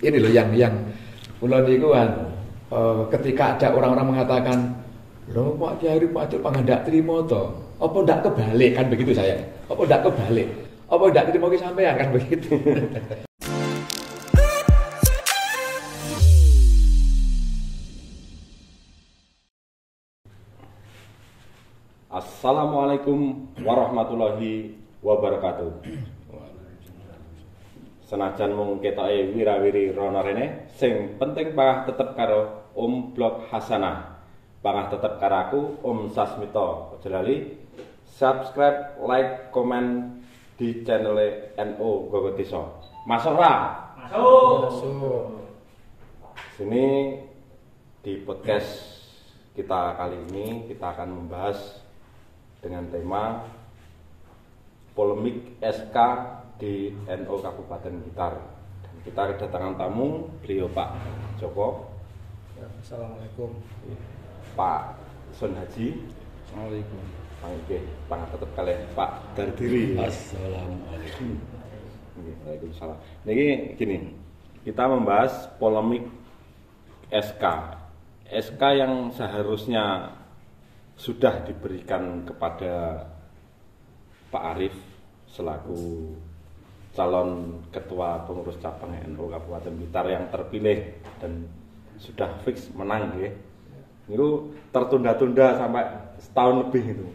ini loh yang kula niku ketika ada orang-orang mengatakan, "Loh Pak Kiai Pak pangandak trimo to?" Apa ndak kebalik kan begitu saya? Apa ndak kebalik? Apa ndak trimo ki sampean kan begitu? Assalamualaikum warahmatullahi wabarakatuh. Senajan mung ketoke wira-wiri rono rene, sing penting pangah tetep karo Om Blog Hasanah. Pangah tetep karo aku Om Sasmito. Aja lali subscribe, like, komen di channel NO Gogotiso. Masuk ra? Masuk. Sini di podcast kita kali ini kita akan membahas dengan tema polemik SK di NO Kabupaten Blitar. Dan kita kedatangan tamu beliau Pak Joko. Ya, Assalamualaikum. Pak Sun Haji. Assalamualaikum. Pangat tetep kalian Pak Dardiri. Assalamualaikum. Waalaikumsalam. Niki gini, kita membahas polemik SK. SK yang seharusnya sudah diberikan kepada Pak Arif selaku calon ketua pengurus cabang NU Kabupaten Blitar yang terpilih dan sudah fix menang ya. Itu tertunda-tunda sampai setahun lebih itu.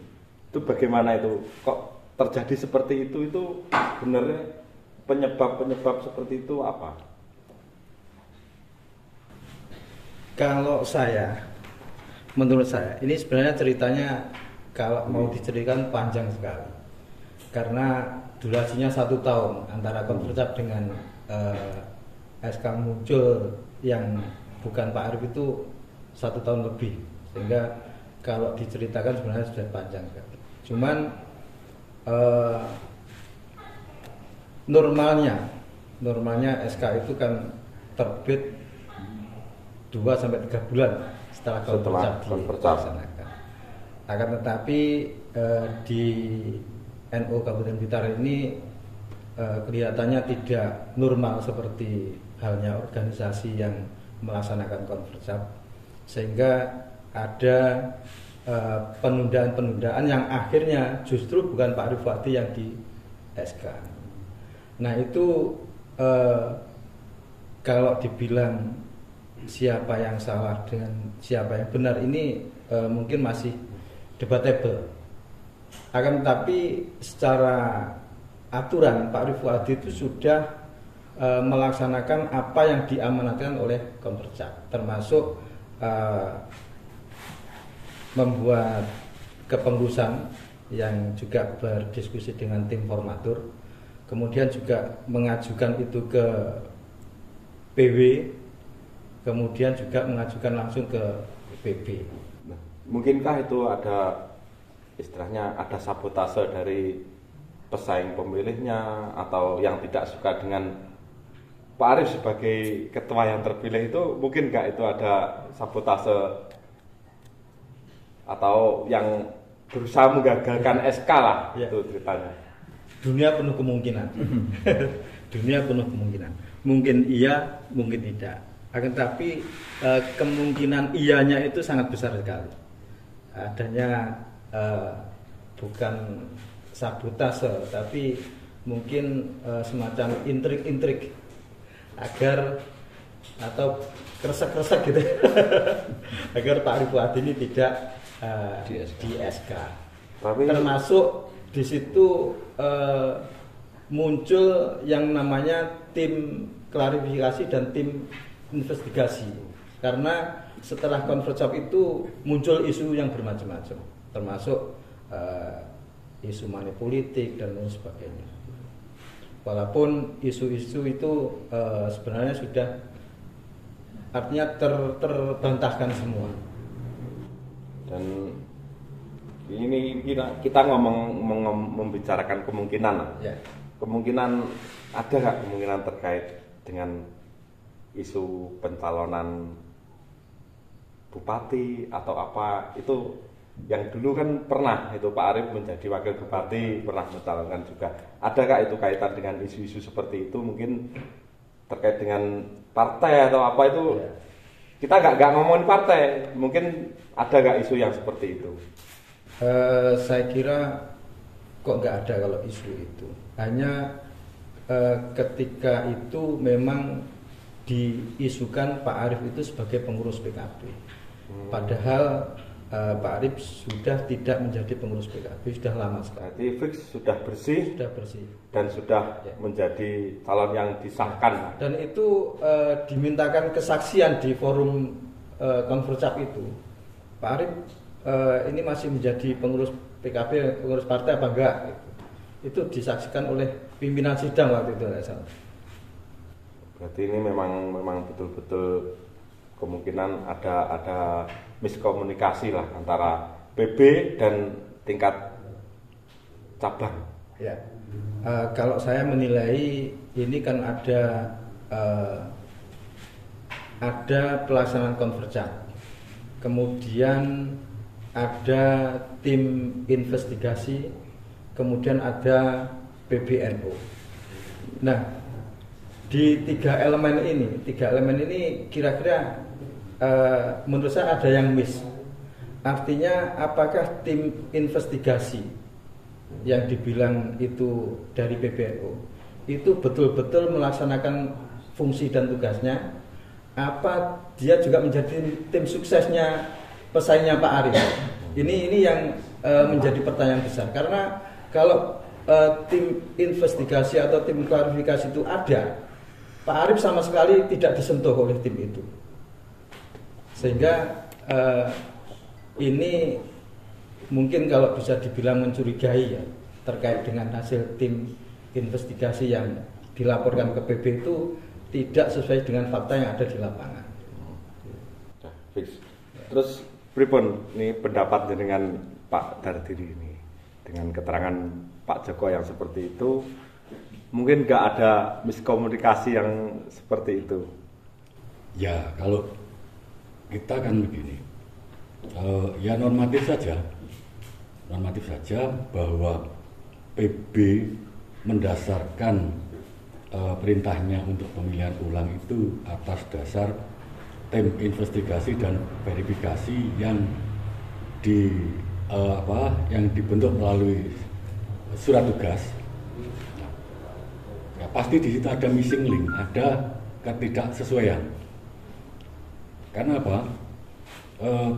Itu bagaimana itu? Kok terjadi seperti itu? Itu sebenarnya penyebab seperti itu apa? Kalau menurut saya, ini sebenarnya ceritanya kalau mau diceritakan panjang sekali. Karena durasinya 1 tahun antara konfirmasi dengan SK muncul yang bukan Pak Arif itu 1 tahun lebih. Sehingga kalau diceritakan sebenarnya sudah panjang sekali. Cuman normalnya SK itu kan terbit 2-3 bulan setelah konfirmasi dilaksanakan. Akan tetapi di NU Kabupaten Blitar ini kelihatannya tidak normal seperti halnya organisasi yang melaksanakan konfirmasi, sehingga ada penundaan yang akhirnya justru bukan Pak Arif Wati yang di SK. Nah itu kalau dibilang siapa yang salah dengan siapa yang benar ini mungkin masih debatable. Akan tetapi secara aturan Pak Arif Wati itu sudah melaksanakan apa yang diamanatkan oleh Konverjap, termasuk membuat kepengurusan yang juga berdiskusi dengan tim formatur, kemudian juga mengajukan itu ke PW, kemudian juga mengajukan langsung ke PB. Nah, mungkinkah itu ada istilahnya ada sabotase dari pesaing pemilihnya atau yang tidak suka dengan Pak Arif sebagai ketua yang terpilih itu, mungkin nggak itu ada sabotase atau yang berusaha menggagalkan SK lah ya. Itu ceritanya. Dunia penuh kemungkinan. Dunia penuh kemungkinan. Mungkin iya, mungkin tidak. Akan tapi kemungkinan iyanya itu sangat besar sekali. Adanya bukan sabotase, tapi mungkin semacam intrik-intrik agar atau kresek-kresek gitu agar Pak Arif Wati ini tidak di SK. Tapi termasuk di situ muncul yang namanya tim klarifikasi dan tim investigasi, karena setelah konfirmasi itu muncul isu yang bermacam-macam, termasuk isu money politik dan lain sebagainya. Walaupun isu-isu itu sebenarnya sudah artinya terbantahkan semua. Dan ini kita membicarakan kemungkinan. Ya. Kemungkinan ada nggak kemungkinan terkait dengan isu pencalonan bupati atau apa itu yang dulu kan pernah itu Pak Arif menjadi wakil bupati, pernah mencalonkan juga. Adakah itu kaitan dengan isu-isu seperti itu? Mungkin terkait dengan partai atau apa itu kita nggak ngomongin partai, mungkin ada nggak isu yang seperti itu? Saya kira kok nggak ada kalau isu itu. Hanya ketika itu memang diisukan Pak Arief itu sebagai pengurus PKB. Padahal Pak Arief sudah tidak menjadi pengurus PKB, sudah lama sekali. Berarti fix sudah bersih, dan sudah menjadi calon yang disahkan. Dan itu dimintakan kesaksian di forum Konvercap itu. Pak Arief ini masih menjadi pengurus PKB, pengurus partai apa enggak? Itu disaksikan oleh pimpinan sidang waktu itu. Berarti ini memang betul-betul kemungkinan ada miskomunikasi lah antara PB dan tingkat cabang. Ya, kalau saya menilai ini kan ada pelaksanaan Konvercap, kemudian ada tim investigasi, kemudian ada PBNU. Nah, di tiga elemen ini kira-kira menurut saya ada yang miss. Artinya apakah tim investigasi yang dibilang itu dari PBNU itu betul-betul melaksanakan fungsi dan tugasnya, apa dia juga menjadi tim suksesnya pesaingnya Pak Arief? Ini yang menjadi pertanyaan besar, karena kalau tim investigasi atau tim klarifikasi itu ada, Pak Arief sama sekali tidak disentuh oleh tim itu, sehingga ini mungkin kalau bisa dibilang mencurigai ya, terkait dengan hasil tim investigasi yang dilaporkan ke PB itu tidak sesuai dengan fakta yang ada di lapangan. Fix. Terus pripun ini pendapat dengan Pak Dardiri ini dengan keterangan Pak Joko yang seperti itu, mungkin nggak ada miskomunikasi yang seperti itu? Ya, kalau kita kan begini, ya normatif saja bahwa PB mendasarkan perintahnya untuk pemilihan ulang itu atas dasar tim investigasi dan verifikasi yang dibentuk melalui surat tugas. Ya, pasti di situ ada missing link, ada ketidaksesuaian. Karena apa?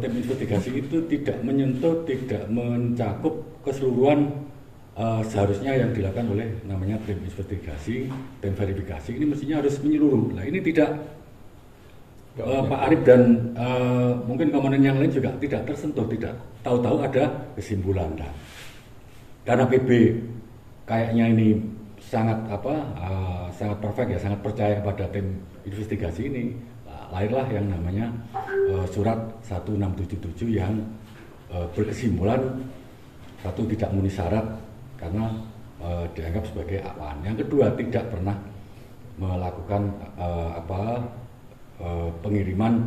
Tim investigasi itu tidak menyentuh, tidak mencakup keseluruhan seharusnya yang dilakukan oleh namanya tim investigasi, tim verifikasi. Ini mestinya harus menyeluruh. Nah, ini tidak. Pak Arief dan mungkin komponen yang lain juga tidak tersentuh, tidak tahu-tahu ada kesimpulan. Nah, karena PB kayaknya ini sangat sangat perfect ya, sangat percaya pada tim investigasi ini, lahirlah yang namanya surat 1677 yang berkesimpulan satu, tidak memenuhi syarat karena dianggap sebagai awan. Yang kedua, tidak pernah melakukan pengiriman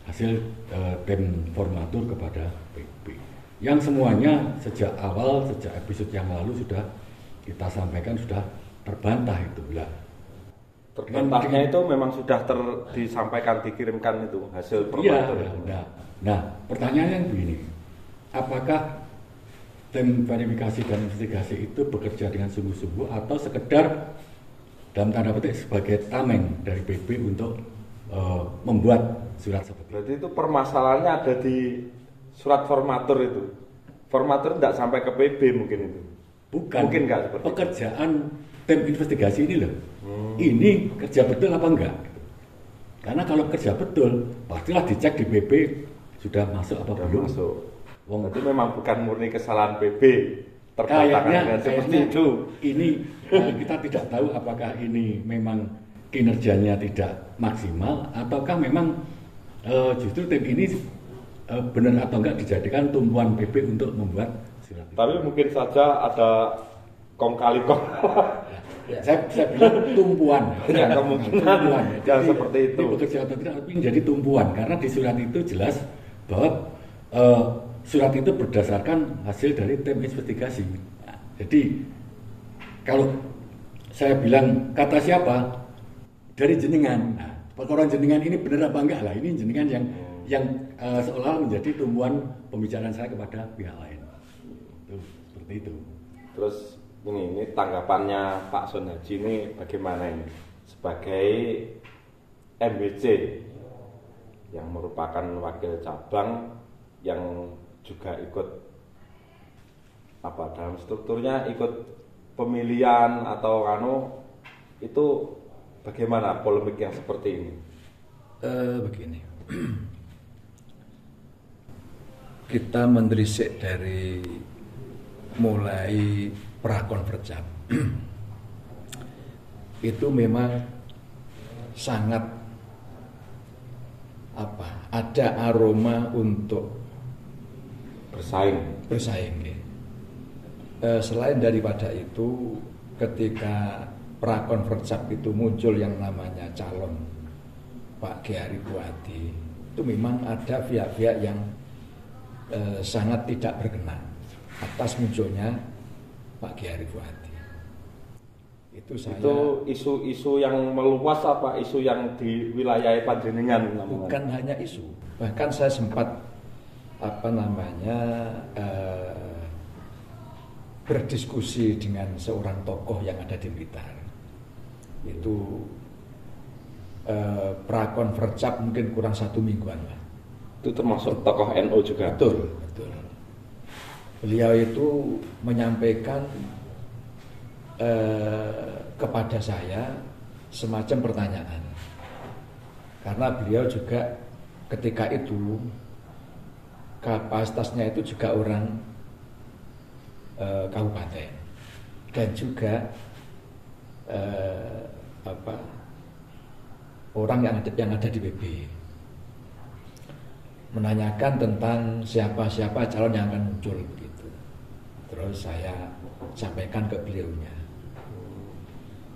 hasil tim formatur kepada PB. Yang semuanya sejak awal, sejak episode yang lalu sudah kita sampaikan, sudah terbantah itu. Terbantahnya itu memang sudah disampaikan, dikirimkan itu hasil formatur. Iya. Nah, pertanyaannya begini, apakah tim verifikasi dan investigasi itu bekerja dengan sungguh-sungguh atau sekedar dalam tanda petik sebagai tameng dari PB untuk membuat surat seperti itu? Berarti itu permasalahannya ada di surat formatur itu. Formatur tidak sampai ke PB mungkin itu. Bukan. Mungkin enggak seperti pekerjaan tim investigasi ini loh. Ini kerja betul apa enggak? Karena kalau kerja betul, pastilah dicek di PB sudah masuk apa belum. Masuk. Berarti memang bukan murni kesalahan PB. Kayaknya seperti itu. Ini kita tidak tahu apakah ini memang kinerjanya tidak maksimal ataukah memang justru tim ini benar atau enggak dijadikan tumpuan PB untuk membuat surat. Tapi mungkin saja ada kong kali kong. Saya bilang tumpuan. Ya, kemungkinan Jadi, seperti itu. Bekerja atau tidak, tapi menjadi tumpuan karena di surat itu jelas bahwa surat itu berdasarkan hasil dari tim investigasi. Nah, jadi kalau saya bilang kata siapa, dari jenengan. Nah, perkara jenengan ini benar apa enggak lah? Ini jenengan yang seolah menjadi tumpuan pembicaraan saya kepada pihak lain. Itu, seperti itu. Terus ini tanggapannya Pak Sun Haji ini bagaimana ini sebagai MBC yang merupakan wakil cabang yang juga ikut dalam strukturnya ikut pemilihan atau itu bagaimana polemik yang seperti ini? Begini, kita menelisik dari mulai prakonverjap itu memang sangat ada aroma untuk bersaing. Selain daripada itu, ketika prakonverjap itu muncul yang namanya calon Pak Kiai Buati, itu memang ada pihak-pihak yang sangat tidak berkenan atas munculnya Pak Kiai Buati. Itu isu-isu yang meluas apa isu yang di wilayah panjenengan? Bukan hanya isu, bahkan saya sempat berdiskusi dengan seorang tokoh yang ada di Blitar. Itu prakonverjap mungkin kurang 1 mingguan lah. Itu termasuk tokoh NU juga? Betul. Beliau itu menyampaikan kepada saya semacam pertanyaan, karena beliau juga ketika itu kapasitasnya itu juga orang kabupaten dan juga orang yang ada di PB, menanyakan tentang siapa calon yang akan muncul begitu. Terus saya sampaikan ke beliaunya.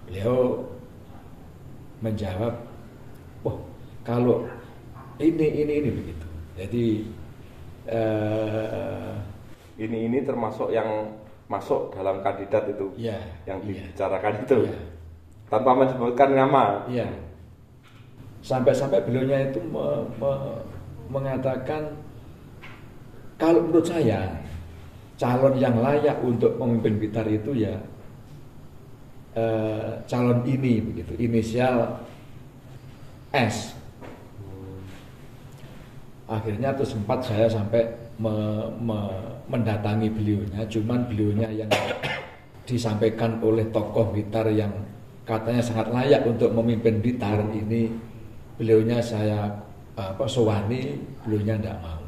Beliau menjawab, kalau ini begitu. Jadi ini termasuk yang masuk dalam kandidat itu, yang dibicarakan itu, tanpa menyebutkan nama. Iya. Sampai-sampai beliaunya itu mengatakan, kalau menurut saya calon yang layak untuk memimpin Blitar itu calon ini begitu, inisial S. Akhirnya tuh sempat saya sampai mendatangi beliaunya, cuman beliaunya yang disampaikan oleh tokoh Blitar yang katanya sangat layak untuk memimpin Blitar ini, beliaunya saya sowani, beliaunya tidak mau.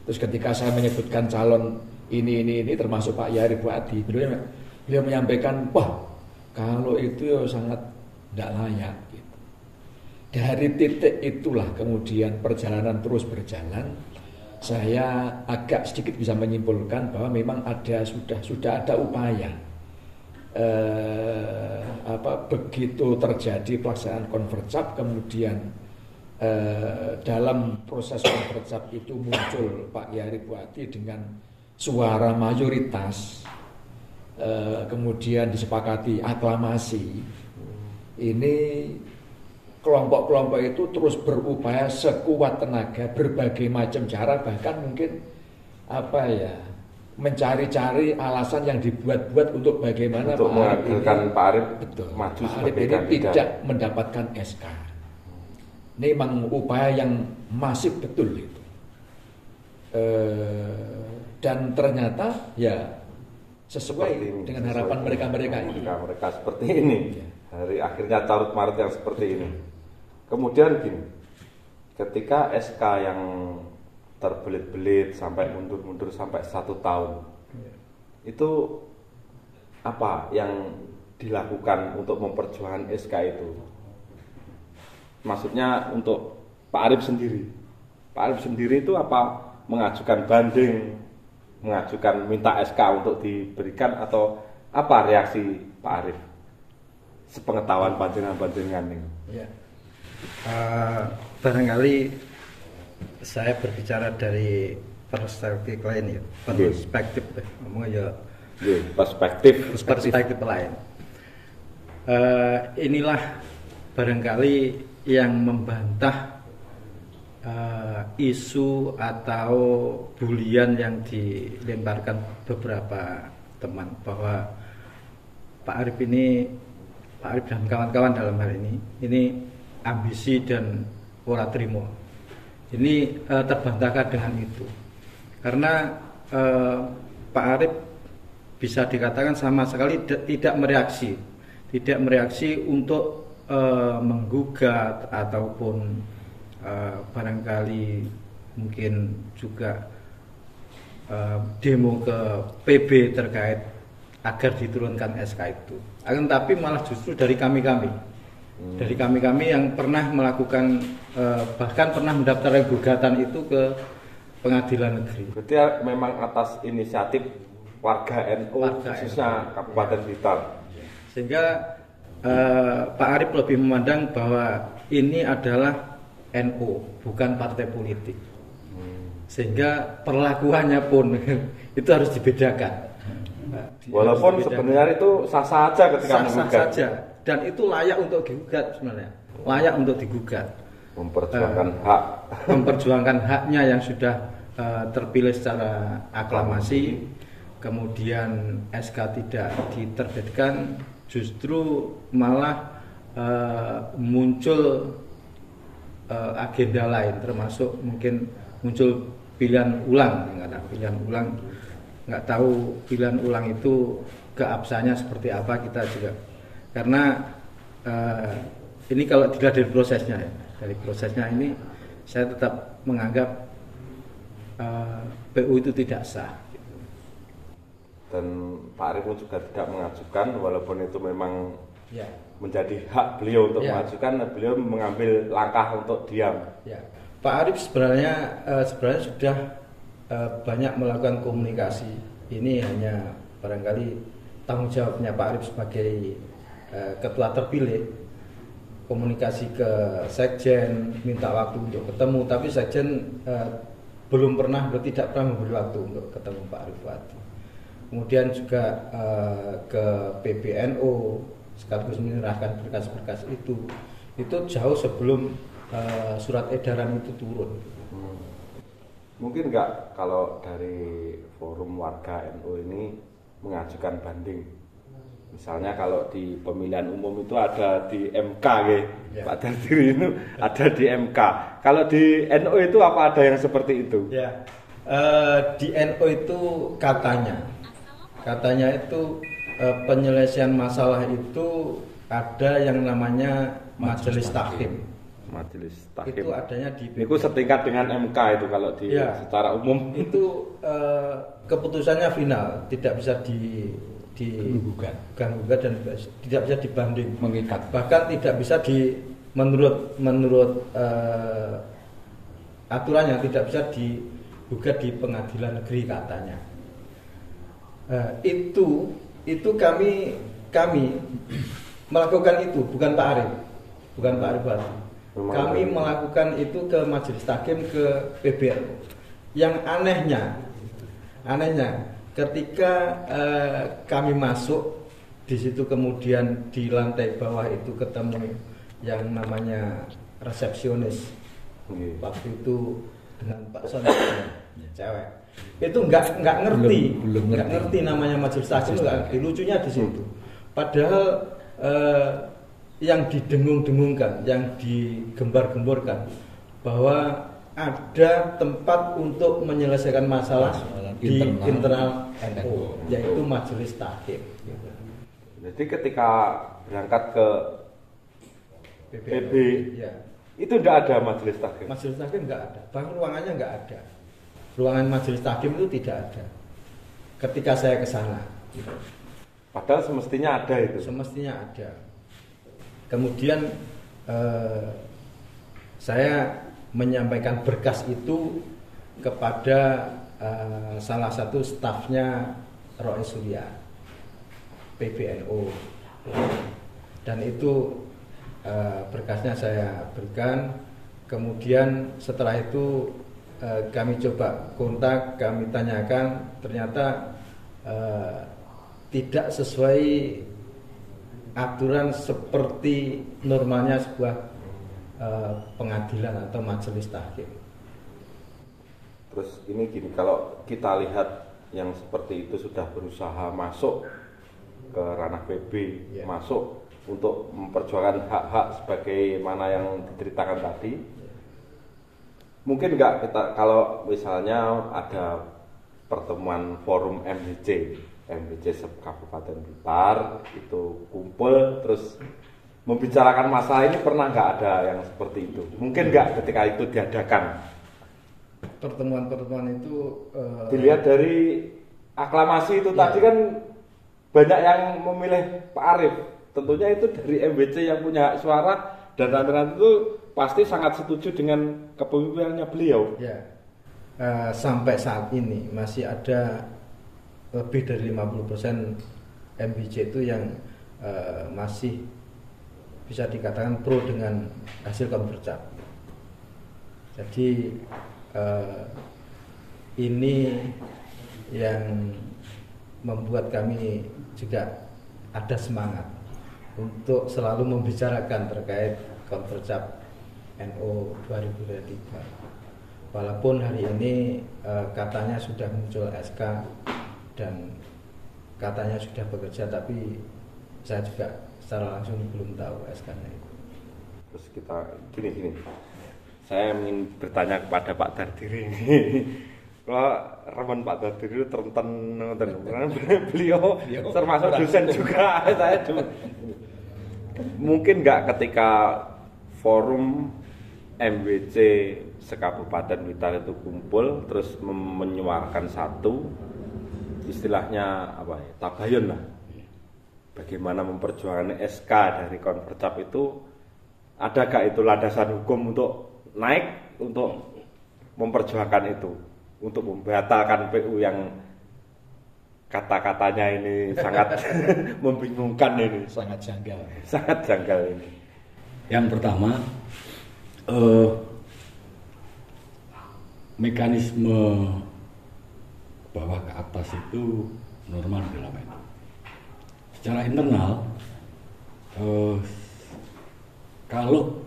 Terus ketika saya menyebutkan calon ini termasuk Pak Kiai Buati, beliau menyampaikan, kalau itu sangat tidak layak. Gitu. Dari titik itulah kemudian perjalanan terus berjalan. Saya agak sedikit bisa menyimpulkan bahwa memang sudah ada upaya. Begitu terjadi pelaksanaan konverjap, kemudian dalam proses konverjap itu muncul Pak Kiai Buati dengan suara mayoritas, kemudian disepakati aklamasi. Ini kelompok-kelompok itu terus berupaya sekuat tenaga, berbagai macam cara, bahkan mungkin mencari-cari alasan yang dibuat-buat untuk bagaimana untuk menghasilkan Pak Arif maju sebagai kandidat, tidak mendapatkan SK. Ini memang upaya yang masif betul itu. Dan ternyata sesuai dengan harapan mereka itu. Mereka seperti ini. Hari akhirnya carut marut yang seperti ini. Kemudian gini, ketika SK yang terbelit-belit sampai mundur-mundur sampai 1 tahun, itu apa yang dilakukan untuk memperjuangkan SK itu? Maksudnya untuk Pak Arif sendiri. Pak Arif sendiri itu apa? Mengajukan banding, mengajukan minta SK untuk diberikan, atau apa reaksi Pak Arif? Sepengetahuan panjenengan ini. Ya. Barangkali saya berbicara dari perspektif lain ya. Perspektif lain. inilah barangkali yang membantah isu atau bulian yang dilemparkan beberapa teman bahwa Pak Arif dan kawan-kawan dalam hal ini ambisi dan ora trimo. Ini terbantahkan dengan itu. Karena Pak Arif bisa dikatakan sama sekali tidak mereaksi untuk menggugat ataupun barangkali mungkin juga demo ke PB terkait agar diturunkan SK itu. Akan tapi malah justru dari kami yang pernah melakukan bahkan pernah mendaftarkan gugatan itu ke pengadilan negeri. Berarti memang atas inisiatif warga NU khususnya Kabupaten Blitar. Sehingga Pak Arif lebih memandang bahwa ini adalah NU, bukan partai politik. Sehingga perlakuannya pun itu harus dibedakan. Walaupun sebenarnya itu sah-sah saja ketika menggugat. Sah saja, dan itu layak untuk digugat sebenarnya. Layak untuk digugat. Memperjuangkan haknya yang sudah terpilih secara aklamasi. Kemudian SK tidak diterbitkan, justru malah muncul agenda lain, termasuk mungkin muncul pilihan ulang. Nggak tahu pilihan ulang itu keabsahannya seperti apa, kita juga karena ini kalau dilihat dari prosesnya ini saya tetap menganggap PU itu tidak sah. Dan Pak Arif pun juga tidak mengajukan, walaupun itu memang menjadi hak beliau untuk mengajukan, beliau mengambil langkah untuk diam. Pak Arif sebenarnya sudah banyak melakukan komunikasi. Ini hanya barangkali tanggung jawabnya Pak Arif sebagai ketua terpilih, komunikasi ke Sekjen, minta waktu untuk ketemu, tapi Sekjen tidak pernah memberi waktu untuk ketemu Pak Arif Fuadi. Kemudian juga ke PBNU sekaligus menyerahkan berkas-berkas itu jauh sebelum surat edaran itu turun. Mungkin enggak kalau dari forum warga NU ini mengajukan banding. Misalnya kalau di pemilihan umum itu ada di MK Pak Dardiri itu ada di MK. Kalau di NU itu apa ada yang seperti itu? Di NU itu katanya itu penyelesaian masalah itu ada yang namanya majelis tahkim. Majelis tahkim itu adanya di itu setingkat dengan MK itu kalau di secara umum itu keputusannya final, tidak bisa digugat dan tidak bisa dibanding, mengikat, bahkan tidak bisa menurut aturannya tidak bisa digugat di pengadilan negeri katanya. Itu kami melakukan itu, bukan Pak Arif Fuadi. Kami melakukan itu ke majelis tahkim, ke PBNU. Yang anehnya ketika kami masuk di situ, kemudian di lantai bawah itu ketemu yang namanya resepsionis. Waktu itu dengan Pak Son, cewek. Itu nggak ngerti namanya majelis tahkim, nggak ngerti. Lucunya di situ. Padahal yang didengung-dengungkan, yang digembar-gemborkan bahwa ada tempat untuk menyelesaikan masalah di internal NU, yaitu majelis tahkim. Jadi ketika berangkat ke PB itu tidak ada majelis tahkim. Majelis tahkim nggak ada, bahkan ruangannya nggak ada. Ruangan majelis tahkim itu tidak ada ketika saya ke sana. Padahal semestinya ada itu. Semestinya ada. Kemudian saya menyampaikan berkas itu kepada salah satu stafnya Roy Surya, PBNU, dan itu berkasnya saya berikan. Kemudian setelah itu kami coba kontak, kami tanyakan, ternyata tidak sesuai aturan seperti normalnya sebuah pengadilan atau majelis tahkim. Terus ini gini, kalau kita lihat yang seperti itu sudah berusaha masuk ke ranah PB, masuk untuk memperjuangkan hak-hak sebagaimana yang diceritakan tadi. Mungkin nggak kita kalau misalnya ada pertemuan forum MBC Kabupaten Blitar itu kumpul terus membicarakan masalah ini, pernah nggak ada yang seperti itu? Mungkin nggak ketika itu diadakan. Pertemuan-pertemuan itu dilihat dari aklamasi itu tadi kan banyak yang memilih Pak Arief. Tentunya itu dari MBC yang punya hak suara, dan rame-rame itu pasti sangat setuju dengan kepemimpinannya beliau. Ya, sampai saat ini masih ada lebih dari 50% MBC itu yang masih bisa dikatakan pro dengan hasil konverjap. Jadi ini yang membuat kami juga ada semangat untuk selalu membicarakan terkait konverjap NU 2023. Walaupun hari ini katanya sudah muncul SK dan katanya sudah bekerja, tapi saya juga secara langsung belum tahu SK-nya itu. Terus kita gini, saya ingin bertanya kepada Pak Dardiri ini. Kalau remen Pak Dardiri itu terenten, beliau termasuk dosen juga. Saya cuma mungkin nggak ketika forum MWC sekabupaten Blitar itu kumpul terus menyuarakan satu istilahnya apa ya, tabayun lah, bagaimana memperjuangkan SK dari konverjap itu, adakah itu landasan hukum untuk naik untuk memperjuangkan itu, untuk membatalkan PU yang kata-katanya ini sangat membingungkan ini, sangat janggal ini. Yang pertama, mekanisme bawah ke atas itu normal dalam itu. Secara internal, kalau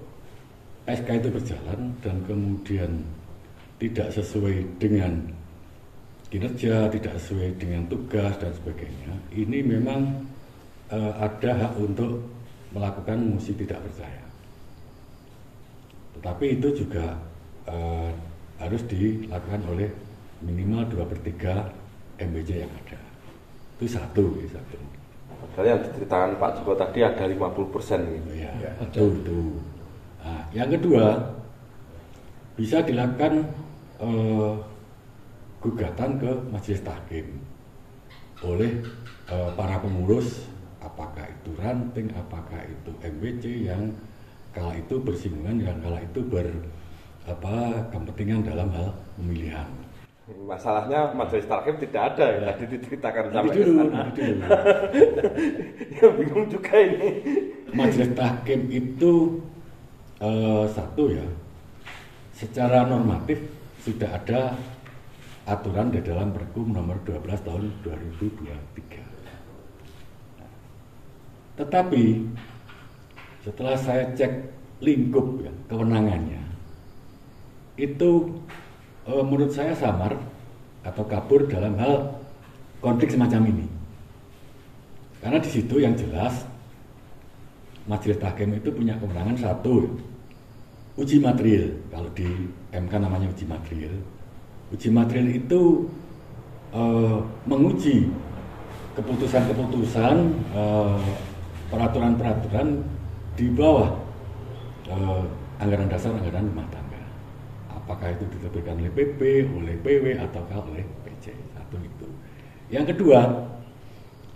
SK itu berjalan dan kemudian tidak sesuai dengan kinerja, tidak sesuai dengan tugas dan sebagainya, ini memang ada hak untuk melakukan mosi tidak percaya. Tetapi itu juga harus dilakukan oleh minimal 2/3 MBC yang ada. Itu satu. Padahal yang diceritakan Pak Joko tadi ada 50% gitu. Ya, itu. Nah, yang kedua, bisa dilakukan gugatan ke majelis tahkim oleh para pengurus, apakah itu ranting, apakah itu MBC yang kala itu bersinggungan, yang kala itu kepentingan dalam hal pemilihan. Masalahnya majelis tahkim tidak ada ya, tadi diceritakan sampai dulu. Ya bingung juga ini. Majelis tahkim itu satu ya, secara normatif sudah ada aturan di dalam Pergub nomor 12 tahun 2023. Tetapi setelah saya cek lingkup ya, kewenangannya, itu menurut saya samar atau kabur dalam hal konflik semacam ini. Karena di situ yang jelas majelis tahkim itu punya kewenangan satu, uji material. Kalau di MK namanya uji material. Uji material itu menguji keputusan-keputusan, peraturan-peraturan di bawah anggaran dasar, anggaran rumah tangga. Apakah itu diterbitkan oleh PP, oleh PW, ataukah oleh PC. Satu itu. Yang kedua,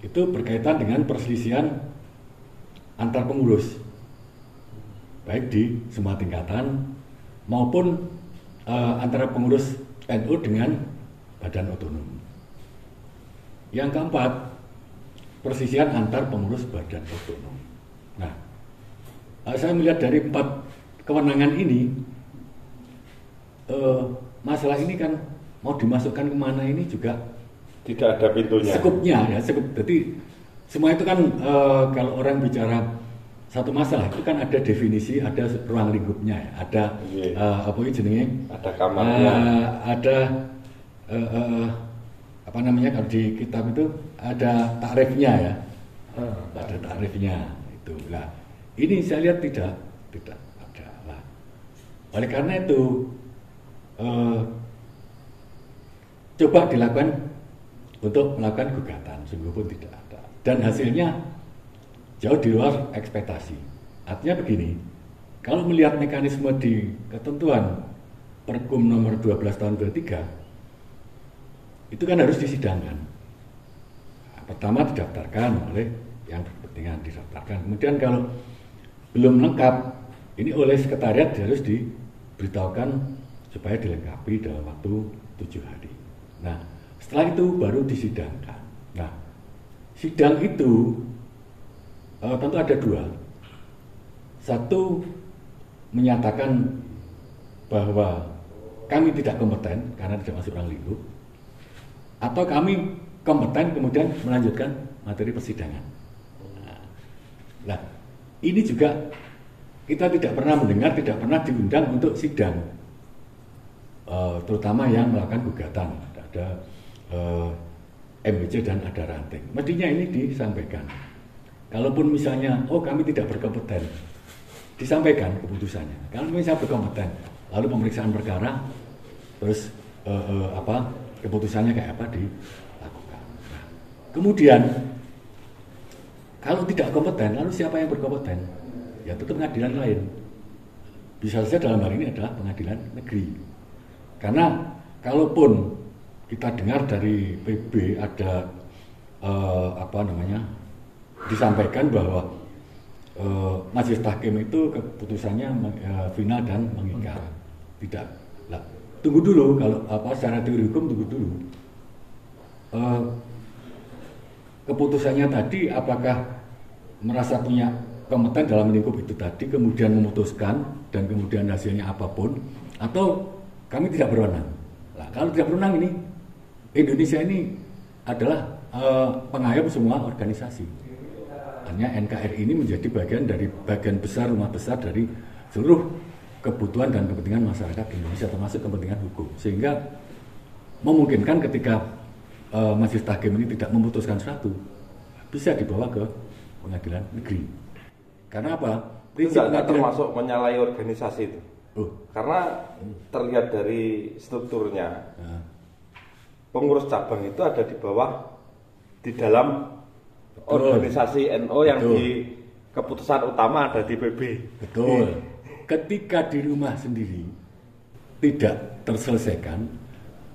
itu berkaitan dengan perselisihan antar pengurus, baik di semua tingkatan maupun antara pengurus NU dengan badan otonom. Yang keempat, perselisihan antar pengurus badan otonom. Nah, saya melihat dari 4 kewenangan ini, masalah ini kan mau dimasukkan kemana ini juga tidak ada pintunya. Skupnya ya, jadi semua itu kan kalau orang bicara satu masalah itu kan ada definisi, ada ruang lingkupnya, ya. Ada apa itu jenenge? Ada kamarnya. Ada apa namanya kalau di kitab itu ada takrifnya ya. Ada takrifnya itu. Nah, ini saya lihat tidak ada. Nah, oleh karena itu coba dilakukan untuk melakukan gugatan, sungguh pun tidak ada. Dan hasilnya jauh di luar ekspektasi. Artinya begini, kalau melihat mekanisme di ketentuan Pergum nomor 12 tahun 23, itu kan harus disidangkan. Nah, pertama didaftarkan oleh yang berkepentingan, didaftarkan. Kemudian kalau belum lengkap, ini oleh sekretariat harus diberitahukan supaya dilengkapi dalam waktu 7 hari. Nah, setelah itu baru disidangkan. Nah, sidang itu tentu ada dua. Satu, menyatakan bahwa kami tidak kompeten karena tidak masuk ruang lingkup, atau kami kompeten kemudian melanjutkan materi persidangan. Nah, ini juga kita tidak pernah mendengar, tidak pernah diundang untuk sidang, terutama yang melakukan gugatan. Ada MBC dan ada ranting. Mestinya ini disampaikan. Kalaupun misalnya, kami tidak berkompeten, disampaikan keputusannya. Kalau misalnya berkompeten, lalu pemeriksaan perkara, terus keputusannya kayak apa dilakukan. Nah, kemudian kalau tidak kompeten, lalu siapa yang berkompeten? Ya tentu pengadilan lain. Bisa saja dalam hal ini adalah pengadilan negeri. Karena kalaupun kita dengar dari PB ada disampaikan bahwa majelis tahkim itu keputusannya final dan mengikat. Tidak. Nah, tunggu dulu kalau secara teori hukum tunggu dulu. Keputusannya tadi apakah merasa punya kompeten dalam lingkup itu tadi kemudian memutuskan dan kemudian hasilnya apapun, atau kami tidak berwenang. Nah, kalau tidak berwenang ini Indonesia ini adalah pengayom semua organisasi. Hanya NKRI ini menjadi bagian besar, rumah besar dari seluruh kebutuhan dan kepentingan masyarakat Indonesia, termasuk kepentingan hukum. Sehingga memungkinkan ketika majelis tahkim ini tidak memutuskan sesuatu, bisa dibawa ke pengadilan negeri. Karena apa? Prinsip tidak termasuk menyalahi organisasi itu. Karena terlihat dari strukturnya. Pengurus cabang itu ada di bawah, di dalam organisasi NO yang di keputusan utama ada di PB. Betul. Ketika di rumah sendiri tidak terselesaikan,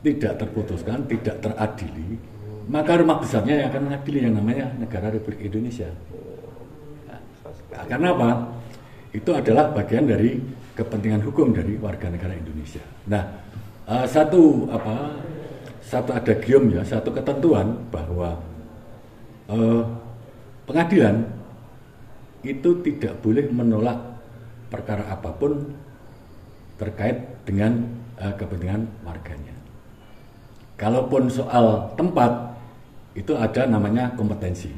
tidak terputuskan, tidak teradili, maka rumah besarnya yang akan mengadili, yang namanya Negara Republik Indonesia. Nah, karena apa? Itu adalah bagian dari kepentingan hukum dari warga negara Indonesia. Nah, satu adagium ya, satu ketentuan bahwa pengadilan itu tidak boleh menolak perkara apapun terkait dengan kepentingan warganya. Kalaupun soal tempat itu ada namanya kompetensi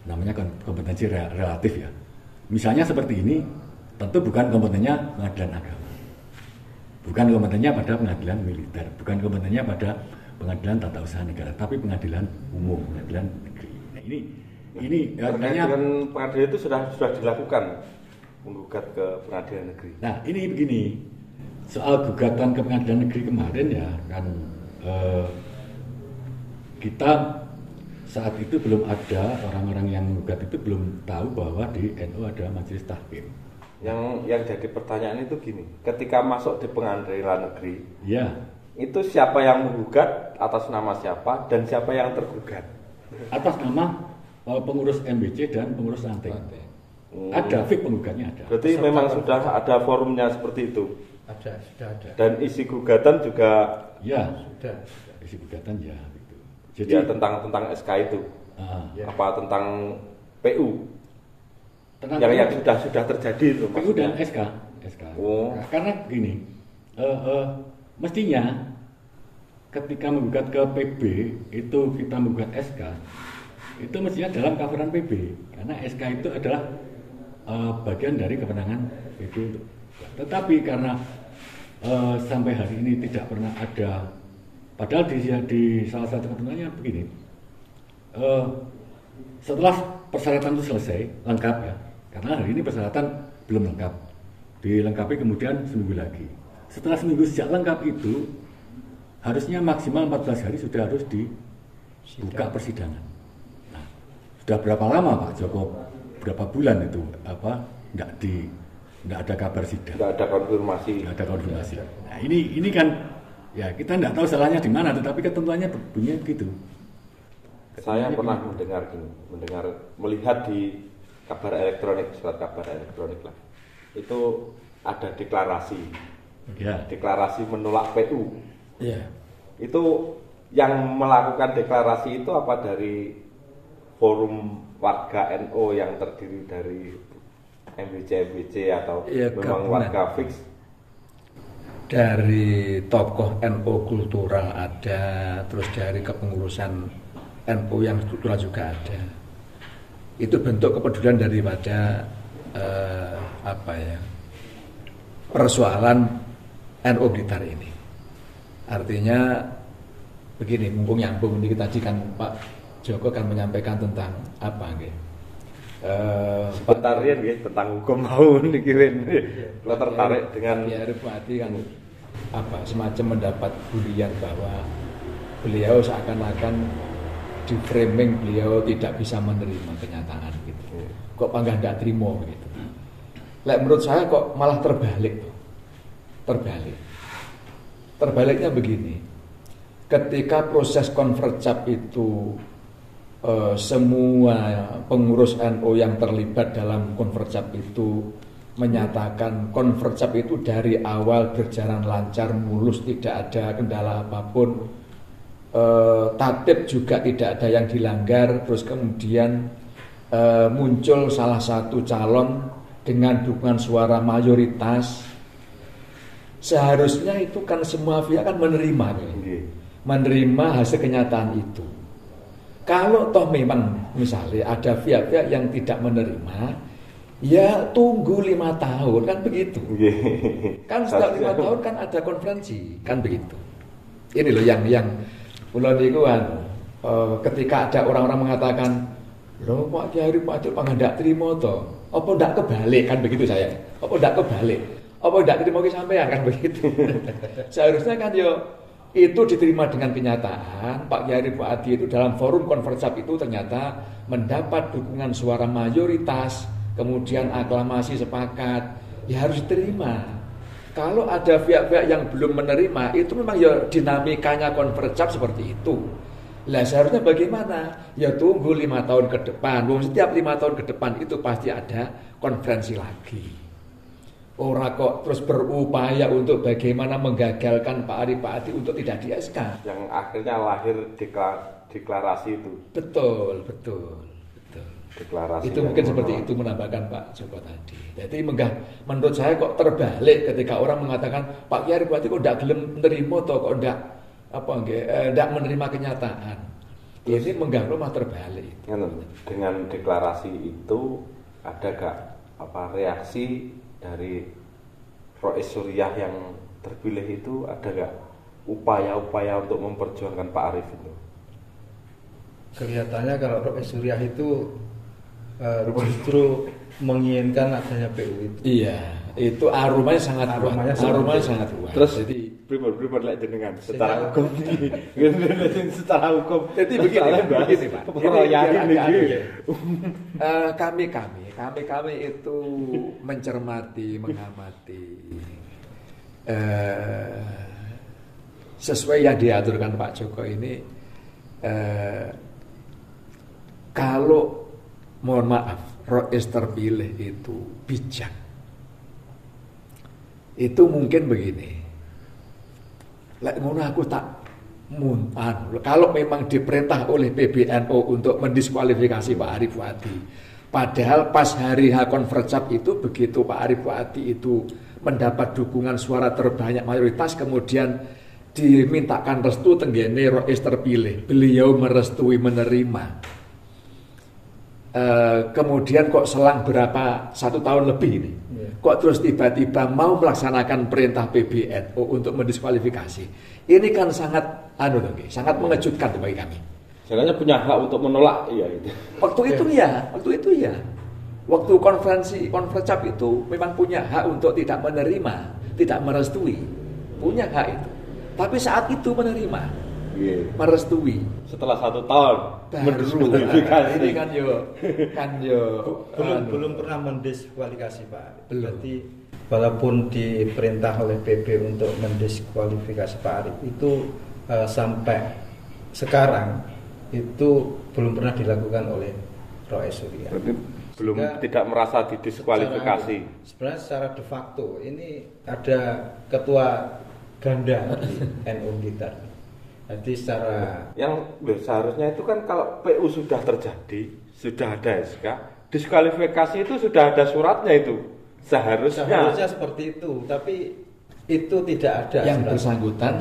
namanya kompetensi relatif ya. Misalnya seperti ini, tentu bukan kompetensinya pengadilan agama, bukan kompetensinya pada pengadilan militer, bukan kompetensinya pada pengadilan tata usaha negara, tapi pengadilan umum, pengadilan negeri. Nah, ini artinya dengan pengadilan itu sudah dilakukan, menggugat ke pengadilan negeri. Nah, ini begini, soal gugatan ke pengadilan negeri kemarin ya kan, kita saat itu belum ada, orang-orang yang menggugat itu belum tahu bahwa di NU ada majelis tahkim. Yang jadi pertanyaan itu gini, ketika masuk di pengadilan negeri, ya, itu siapa yang menggugat, atas nama siapa, dan siapa yang tergugat? Atas nama pengurus MBC dan pengurus ranting. Ada, fik penggugatnya ada. Berarti memang sudah ada forumnya seperti itu? Sudah ada. Dan isi gugatan juga? Ya, sudah. Isi gugatan ya. Jadi ya, tentang SK itu, apa tentang PU yang sudah terjadi itu? PU dan SK. Oh. Nah, karena begini, mestinya ketika menggugat ke PB itu kita menggugat SK, itu mestinya dalam coveran PB, karena SK itu adalah bagian dari kewenangan PB untuk. Tetapi karena sampai hari ini tidak pernah ada, padahal di salah satu ketentuannya begini, setelah persyaratan itu selesai lengkap ya, karena hari ini persyaratan belum lengkap, dilengkapi kemudian seminggu lagi. Setelah seminggu sejak lengkap itu harusnya maksimal 14 hari sudah harus dibuka persidangan. Nah, sudah berapa lama Pak Joko, berapa bulan itu tidak ada kabar sidang, Tidak ada konfirmasi. tidak ada konfirmasi. Nah, ini kan ya kita tidak tahu salahnya di mana, tetapi ketentuannya bunyinya begitu. Saya pernah melihat di kabar elektronik, surat kabar elektronik lah, itu ada deklarasi, Ya. deklarasi menolak PU. Iya. Itu yang melakukan deklarasi itu apa dari forum warga NU yang terdiri dari MBC atau Iya, memang gabungan. warga fix? Dari tokoh NU kultural ada, terus dari kepengurusan NU yang struktural juga ada. Itu bentuk kepedulian daripada persoalan NU Blitar ini. Artinya begini, mumpung nyambung ini tadi kan Pak Joko kan menyampaikan tentang apa nggih? Sebentar ya tentang hukum mau dikirim. Lo tertarik dengan Pak Arif Bupati kan semacam mendapat bulian bahwa beliau seakan-akan di framing beliau tidak bisa menerima kenyataan gitu. Kok panggah tidak terima gitu. Menurut saya kok malah terbalik tuh. Terbaliknya begini. Ketika proses konvercap itu semua pengurus NU yang terlibat dalam konvercap itu menyatakan konvercap itu dari awal berjalan lancar, mulus, tidak ada kendala apapun, tatib juga tidak ada yang dilanggar. Terus kemudian muncul salah satu calon dengan dukungan suara mayoritas. Seharusnya itu kan semua pihak kan menerima hasil kenyataan itu. Kalau toh memang misalnya ada pihak-pihak yang tidak menerima, ya tunggu 5 tahun kan begitu. Kan setiap 5 tahun kan ada konferensi kan begitu. Ini loh yang Pulau Nikuan, ketika ada orang-orang mengatakan, loh Pak Kiai Pak Cuk ndak terima toh, apa ndak kebalik kan begitu saya, apa ndak kebalik, apa ndak terima ki sampean kan begitu. Seharusnya kan yo itu diterima dengan kenyataan Pak Kiai Bupati itu dalam forum konversap itu ternyata mendapat dukungan suara mayoritas, kemudian aklamasi sepakat, ya harus diterima. Kalau ada pihak-pihak yang belum menerima, itu memang ya dinamikanya konvercap seperti itu. Lah seharusnya bagaimana? Ya tunggu 5 tahun ke depan. Setiap 5 tahun ke depan itu pasti ada konferensi lagi. Orang kok terus berupaya untuk bagaimana menggagalkan Pak Arif Bupati untuk tidak di SK. Yang akhirnya lahir deklarasi itu. Betul. Deklarasi Itu mungkin seperti itu menambahkan Pak Joko tadi. Jadi menurut saya kok terbalik ketika orang mengatakan Pak Kiai Bupati kok tidak gelem menerima atau kok tidak menerima kenyataan. Ini mengganggu mah terbalik. Dengan deklarasi itu ada gak reaksi dari Rois Suriah yang terpilih itu, ada gak upaya-upaya untuk memperjuangkan Pak Arif itu? Kelihatannya kalau Rois Suriah itu justru menginginkan adanya PU itu. Iya, itu aromanya sangat kuat. Terus jadi pripun lek jenengan secara hukum iki. Secara hukum. Jadi begini Pak. Kami itu mencermati, mengamati sesuai yang diaturkan Pak Joko ini. Kalau mohon maaf, Rois terpilih itu bijak. Itu mungkin begini. Lek ngono aku tak kalau memang diperintah oleh PBNU untuk mendiskualifikasi Pak Arif Bupati. Padahal pas hari H konvercap itu begitu Pak Arif Bupati itu mendapat dukungan suara terbanyak mayoritas, kemudian dimintakan restu tenggene Rois terpilih. Beliau merestui menerima. kemudian kok selang satu tahun lebih ini, kok terus tiba-tiba mau melaksanakan perintah PBNU untuk mendiskualifikasi. Ini kan sangat sangat mengejutkan bagi kami. Jangannya punya hak untuk menolak, iya itu. Waktu itu ya. Waktu konferensi cap itu memang punya hak untuk tidak menerima, tidak merestui, punya hak itu. Tapi saat itu menerima, merestui. Setelah 1 tahun mendiskualifikasi. Ini kan belum pernah mendiskualifikasi Pak. Berarti walaupun diperintah oleh PB untuk mendiskualifikasi Pak Arief itu sampai sekarang itu belum pernah dilakukan oleh Rois Surya. Belum tidak merasa didiskualifikasi. Sebenarnya secara de facto ini ada ketua ganda di NU kita. Jadi secara yang seharusnya itu kan kalau PU sudah terjadi, sudah ada SK, diskualifikasi itu sudah ada suratnya itu. Seharusnya seperti itu, tapi itu tidak ada. Yang bersangkutan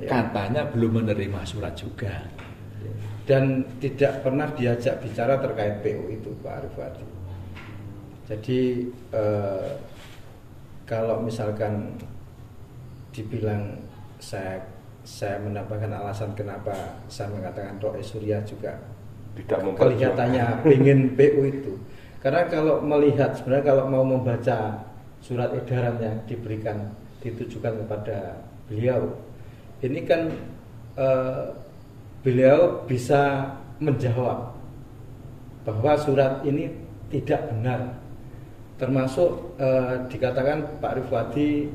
katanya belum menerima surat juga. Dan tidak pernah diajak bicara terkait PU itu Pak Arief Wadi. Jadi kalau misalkan dibilang saya menambahkan alasan kenapa saya mengatakan Rois Surya juga tidak kelihatannya ingin PU itu. Karena kalau melihat sebenarnya kalau mau membaca surat edaran yang ditujukan kepada beliau, ini kan beliau bisa menjawab bahwa surat ini tidak benar, termasuk dikatakan Pak Arief Wadi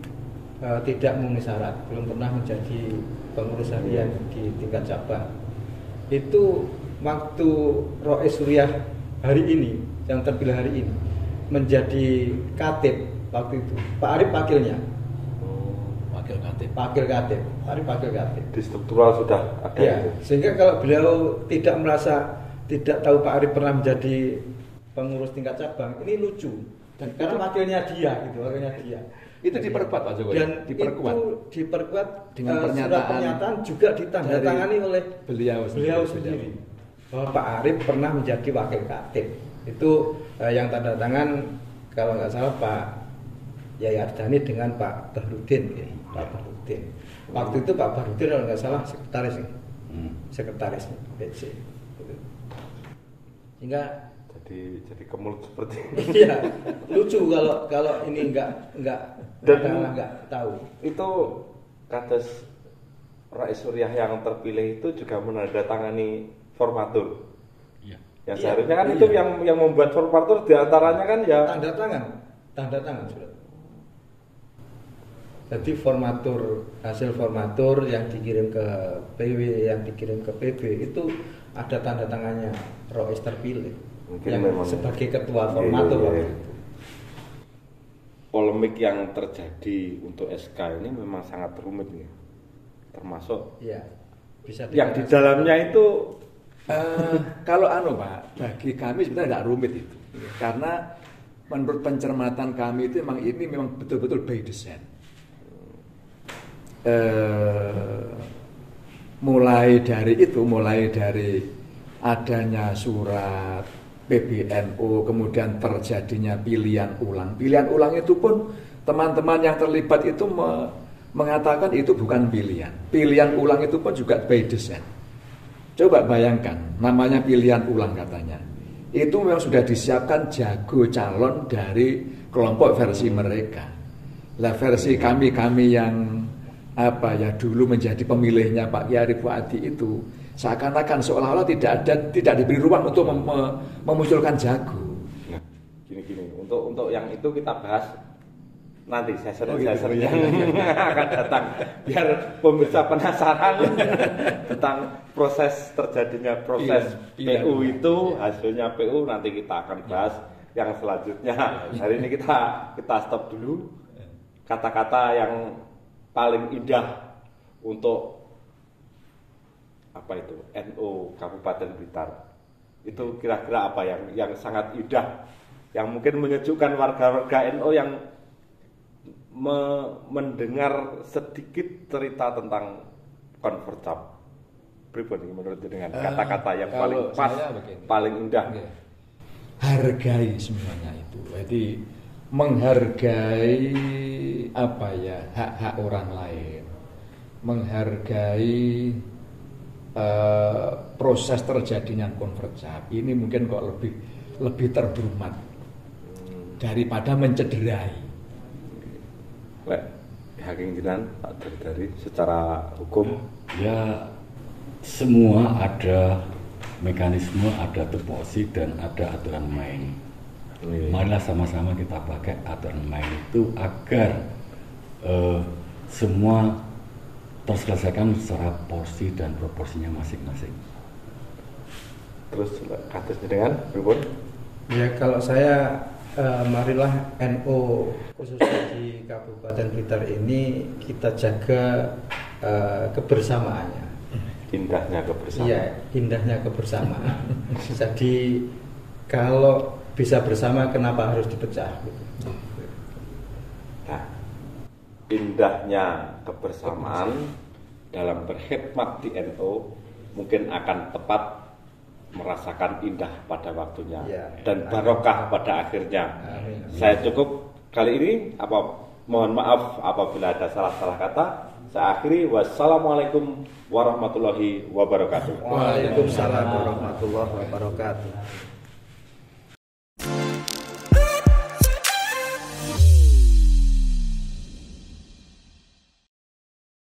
tidak memenuhi syarat, belum pernah menjadi pengurus harian di tingkat cabang. Itu waktu Rois Surya hari ini yang terpilih hari ini menjadi katib waktu itu Pak Arief wakilnya. Pakil Katib. Di struktural sudah ada ya, itu. Sehingga kalau beliau tidak tidak tahu Pak Arief pernah menjadi pengurus tingkat cabang, ini lucu. Dan karena wakilnya dia. Itu diperkuat Pak Jokowi. Dan itu diperkuat dengan pernyataan juga ditandatangani oleh beliau sendiri. Bahwa Pak Arief pernah menjadi wakil Katib. Itu yang tanda tangan kalau nggak salah Pak Yaya Ardhani dengan Pak Bahrudin. Waktu itu Pak Bahrudin kalau nggak salah sekretaris PC. Hingga jadi kemulut seperti ini. Iya, lucu kalau ini nggak tahu. Itu kados Rois Surya yang terpilih itu juga menandatangani formatur. Iya. Yang seharusnya kan itu yang membuat formatur diantaranya kan ya tanda tangan surat. Jadi hasil formatur yang dikirim ke PW, yang dikirim ke PB itu ada tanda tangannya Rois terpilih. Mungkin yang memang sebagai ketua formatur waktu itu. Polemik yang terjadi untuk SK ini memang sangat rumit ya. Termasuk bisa yang di dalamnya itu kalau Pak, bagi kami sebenarnya tidak rumit itu. Karena menurut pencermatan kami itu memang betul-betul by design. Mulai dari adanya surat PBNU, kemudian terjadinya pilihan ulang. Pilihan ulang itu pun teman-teman yang terlibat itu mengatakan itu bukan pilihan. Pilihan ulang itu pun juga by design. Coba bayangkan, namanya pilihan ulang katanya. Itu memang sudah disiapkan jago calon dari kelompok versi mereka. Lah versi kami yang dulu menjadi pemilihnya Pak Kiai Arief Wadi itu seakan-akan seolah-olah tidak diberi ruang untuk memunculkan jago. Nah, gini. Untuk yang itu kita bahas nanti session yang akan datang biar pemirsa penasaran tentang proses terjadinya proses PU itu, hasilnya PU nanti kita akan bahas yang selanjutnya. Hari ini kita stop dulu. Kata-kata yang paling indah untuk NU Kabupaten Blitar itu kira-kira apa yang sangat indah, yang mungkin menyejukkan warga-warga NU yang mendengar sedikit cerita tentang Convercap pribadi menurut dengan kata-kata yang paling kalau pas, saya begini. paling indah? Oke. Hargai semuanya itu. Jadi menghargai apa ya, hak-hak orang lain, menghargai proses terjadinya konverjap ini mungkin kok lebih terhormat daripada mencederai. Lek Hakim Jinan Pak dari secara hukum Ya, semua ada mekanisme, ada tupoksi dan ada aturan main. Marilah sama-sama kita pakai aturan main itu agar semua terselesaikan secara porsi dan proporsinya masing-masing. terus kasusnya dengan pripun? Ya kalau saya marilah NU khususnya di Kabupaten Blitar ini kita jaga kebersamaannya. Indahnya kebersamaan. Iya, indahnya kebersamaan. Jadi kalau bisa bersama kenapa harus dipecah? Nah, indahnya kebersamaan dalam berkhidmat di NU mungkin akan tepat merasakan indah pada waktunya Ya, dan barokah pada akhirnya. Amin. Saya cukup kali ini. Mohon maaf apabila ada salah-salah kata. Saya akhiri. Wassalamualaikum warahmatullahi wabarakatuh. Waalaikumsalam warahmatullahi wabarakatuh.